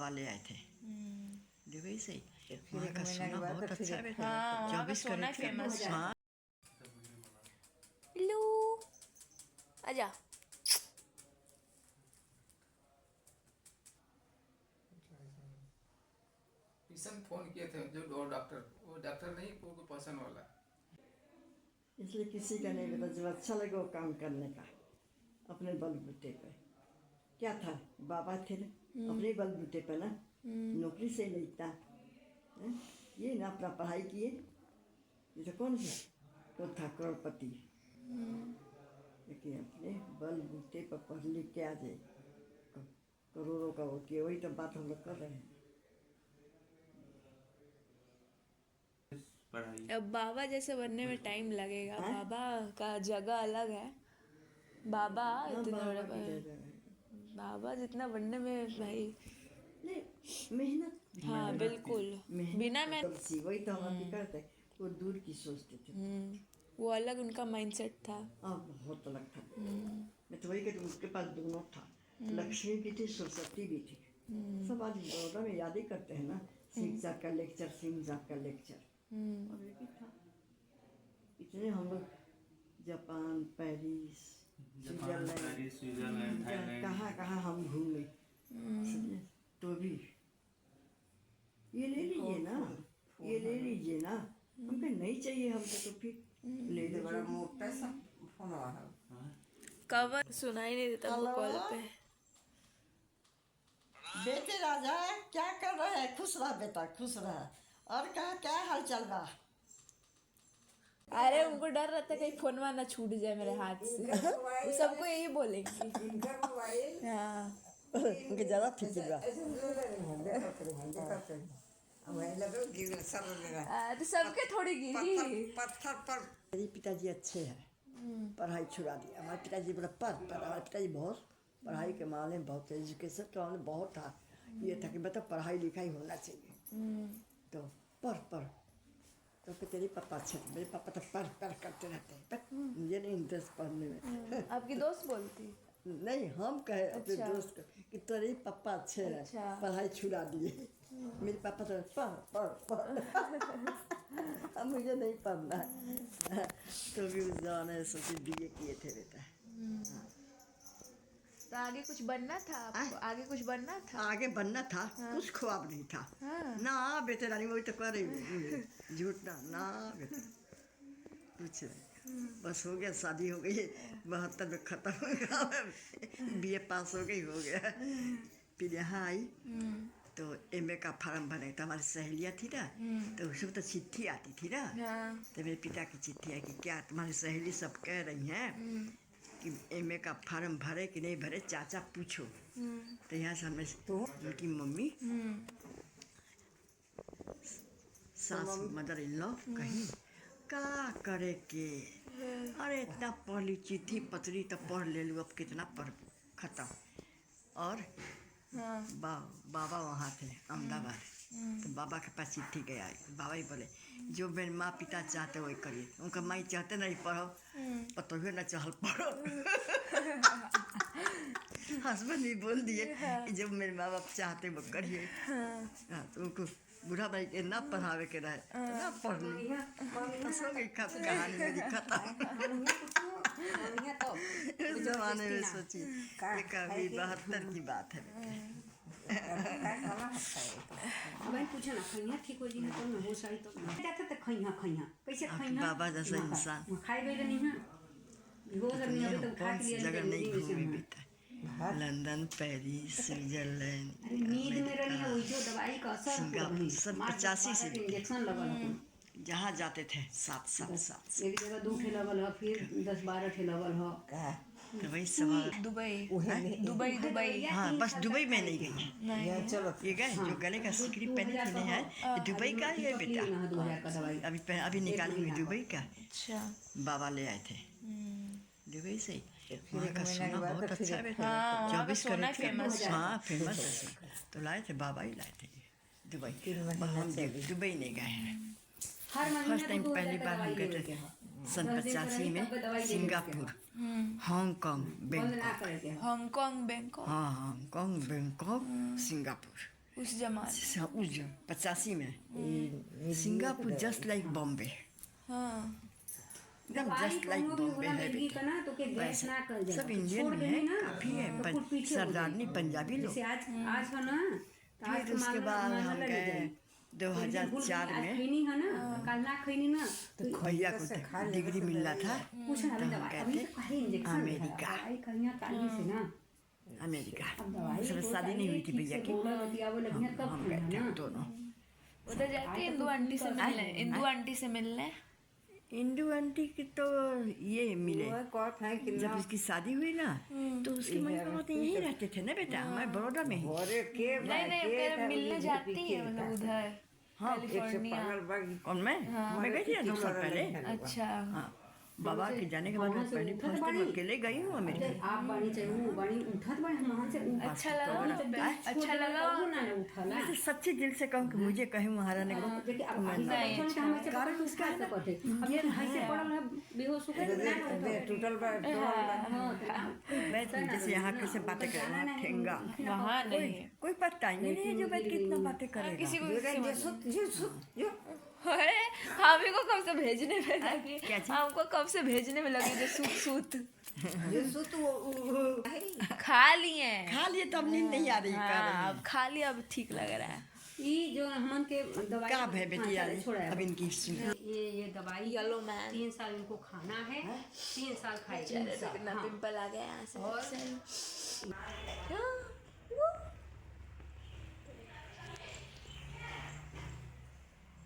वाले आए थे दुबई से। वहाँ का महीना के सोना बाद बहुत तो फिर अच्छा है। हाँ, वहाँ का सोना फेमस है। हाँ लू आजा। किशन फोन किए थे जो डॉक्टर, वो डॉक्टर नहीं, वो पसंद वाला। इसलिए किसी का नहीं पता, जब अच्छा लगे वो काम करने का अपने बलबूते पे। क्या था, बाबा थे ना अपने बलबूते पे ना, नौकरी से नहीं था। ये ना अपना पढ़ाई किए, ये तो कौन सा तो था करोड़पति, लेकिन अपने बलबूते पर पढ़ लिख के आ जाए करोड़ों का हो किए। वही तो बात हम लोग कर रहे हैं। अब बाबा जैसे बनने में टाइम लगेगा। हाँ? बाबा का जगह अलग है। बाबा हाँ, इतने बाबा बड़े की जगह है। बाबा जितना बनने में भाई। नहीं, मेहनत हाँ बिल्कुल, बिना मैं वही तो हम अभी करते, वो दूर की सोचते थे। वो अलग उनका माइंडसेट था। बहुत अलग था। मैं तो वही कहती हूँ, उसके पास दोनों था, लक्ष्मी भी थी, सरस्वती भी थी। सब आज बड़ौदा में याद ही करते हैं ना, सिंह साहब का लेक्चर, सिंह साहब का लेक्चर। और ये भी था। इतने हम लोग जापान, पेरिस, स्विट्जरलैंड, कहाँ कहाँ हम घूमे। तो भी ये ले लीजिए ना, ये ले लीजिए ना। हमको नहीं चाहिए, हमको तो फिर ले दे। बड़ा मोटा सा फोन आ रहा है। कवर सुनाई नहीं देता कॉल पे। बेटे राजा क्या कर रहे हैं? खुश रहा बेटा, खुश रहा। और कहा क्या हाल चल रहा? अरे उनको डर रहता है कहीं फोन ना छूट जाए मेरे हाथ से। वो सबको यही बोलेंगी। हाँ उनके ज़्यादा फिक्र रहा। तो सबके थोड़ी गिरी। पत्थर पर मेरे पिताजी अच्छे हैं, पढ़ाई छुड़ा दिया। हमारे पिताजी बड़ा पर हमारे पिताजी बहुत पढ़ाई के मामले में बहुत, एजुकेशन के मामले में बहुत था। ये था कि मतलब पढ़ाई लिखाई होना चाहिए। तो पर तो फिर तेरे पापा अच्छे थे। मेरे पापा तो पर करते रहते हैं, पर मुझे नहीं इंटरेस्ट पढ़ने में। आपकी दोस्त बोलती नहीं, हम कहे अपने दोस्त को कि तेरे पापा अच्छे हैं, पढ़ाई छुड़ा दिए। मेरे पापा तो पर अब मुझे नहीं पढ़ना है। तो भी उस जमाने में सोचे BA किए थे बेटा। तो आगे कुछ बनना था आपको? आगे कुछ बनना था? आगे बनना था, कुछ ख्वाब नहीं था। ना बेटे रानी, वही तो कर रही झूठ ना बेटे, कुछ नहीं। बस हो गया, शादी हो गई, 72 में खत्म हो गया। BA पास हो गया। फिर यहाँ आई तो MA का फार्म भरे। तो हमारी सहेलियाँ थी ना, तो उसमें तो चिट्ठी आती थी ना। तो मेरे पिता की चिट्ठी आई कि क्या तुम्हारी सहेली सब कह रही हैं कि MA का फार्म भरे कि नहीं भरे, चाचा पूछो। तो यहाँ से हमने उनकी मम्मी सास मदर इन लॉ कहीं का करे के, अरे इतना पढ़ ली, चिट्ठी पत्री तो पढ़ ले लूँ, अब कितना पढ़, खत्म। और बाबा वहाँ थे अहमदाबाद। तो बाबा के पास चिट्ठी गया, बाबा ही बोले जो मेरे माँ पिता चाहते वही करिए। उनका माँ चाहते नहीं पढ़ो, पतोहियो न चाहल पढ़ो। हस्बैंड भी बोल दिए कि जो मेरे माँ बाप चाहते वो करिए। तो उनको बूढ़ा भाई के ना पढ़ावे के रहे, ना पढ़ ली। हंसो गई कहानी मेरी खत्म। उस जमाने में सोची कभी 72 की बात है। पूछा ना खैया ठीक हो जी ना, तो न हो सही तो जाता तो खैया कैसे खैया बाबा जैसा इंसान खाई गई नहीं है वो सब नहीं अभी तो खा कौन सी लिया जगह नहीं घूमे बेटा। लंदन, पेरिस, स्विट्जरलैंड, नींद में रही है वही जो दवाई का असर सिंगापुर, सब 85 से इंजेक्शन लगल है। जहाँ जाते थे 7 एक जगह 2 ठे लगल है, फिर 10-12 ठे लगल है। तो वही सवाल। दुबई। हाँ, बस दुबई में नहीं गई। चलो ये गए जो गले का सिकड़ी पहने थे नहीं है, ये दुबई का ही है बेटा। 2000 का दवाई अभी निकाली हुई दुबई का। अच्छा बाबा ले आए थे दुबई से। वहाँ का सोना बहुत अच्छा है। हाँ, वहाँ का 24 सोना कैरेट फेमस है। हाँ फेमस है। तो लाए थे, बाबा ही लाए थे दुबई। हम दुबई नहीं गए हैं। हर महीने फर्स्ट टाइम पहली बार हम गए थे सन 85 में Singapore, Hong Kong, Bangkok. Hong Kong, Bangkok. हाँ, हांगकांग, बैंकॉक, सिंगापुर उस जमाने उस 85 में सिंगापुर जस्ट लाइक बॉम्बे, हाँ एकदम जस्ट लाइक बॉम्बे है बेटा। ना तो के गैस ना कर जाए सब इंडियन है, काफी है, सरदारनी पंजाबी लोग। जैसे आज है ना, तो आज फिर उसके बाद हम गए 2004 में, खैनी है ना, कल ना खैनी ना तो भैया को डिग्री मिलना था, कुछ ना हम दवाई गए अभी थे तो काहे इंजेक्शन अमेरिका। दवाई कहिया काली से ना अमेरिका। अब दवाई सब शादी नहीं हुई थी भैया की, बतियावे लगिया कब हम गए थे ना दोनों। उधर जाते इंदू आंटी से मिलने, इंदू आंटी से मिलने। इंदू आंटी की तो ये मिले जब इसकी शादी हुई ना, तो उसकी मम्मी पापा तो यहीं रहते थे ना बेटा, हमारे बड़ौदा में ही। नहीं नहीं कह रहे मिलने जाती है मतलब उधर कैलिफोर्निया। और मैं गई थी 2 साल पहले। अच्छा हाँ, बाबा के जाने के बाद मैं पहली फर्स्ट टाइम अकेले गई हूँ अमेरिका। आप बाणी चाहिए वो बाणी उठत बाणी वहां से अच्छा लगा, अच्छा लगा। ना उठला मैं तो सच्चे दिल से कहूँ कि मुझे कहीं महारानी को देखिए अब हम से कारण उसका है पते अब ये से पड़ल है बेहोश हो गए ना टूटल बा बैठ जैसे यहाँ कैसे बातें कर रहे हैं, ठेंगा वहाँ नहीं कोई पता ही नहीं है जो बैठ के इतना बातें करेगा। किसी को हम ही को कब से भेजने में लगी, हमको कब से भेजने में लगी जो सूत खा लिए तब नींद नहीं आ रही। हाँ, अब खा लिया, अब ठीक लग रहा है। ये जो हमन के दवाई क्या है बेटी यार, अब इनकी ये दवाई चलो मैम 3 साल इनको खाना है, 3 साल खाएगी। पिंपल आ गया यहाँ से।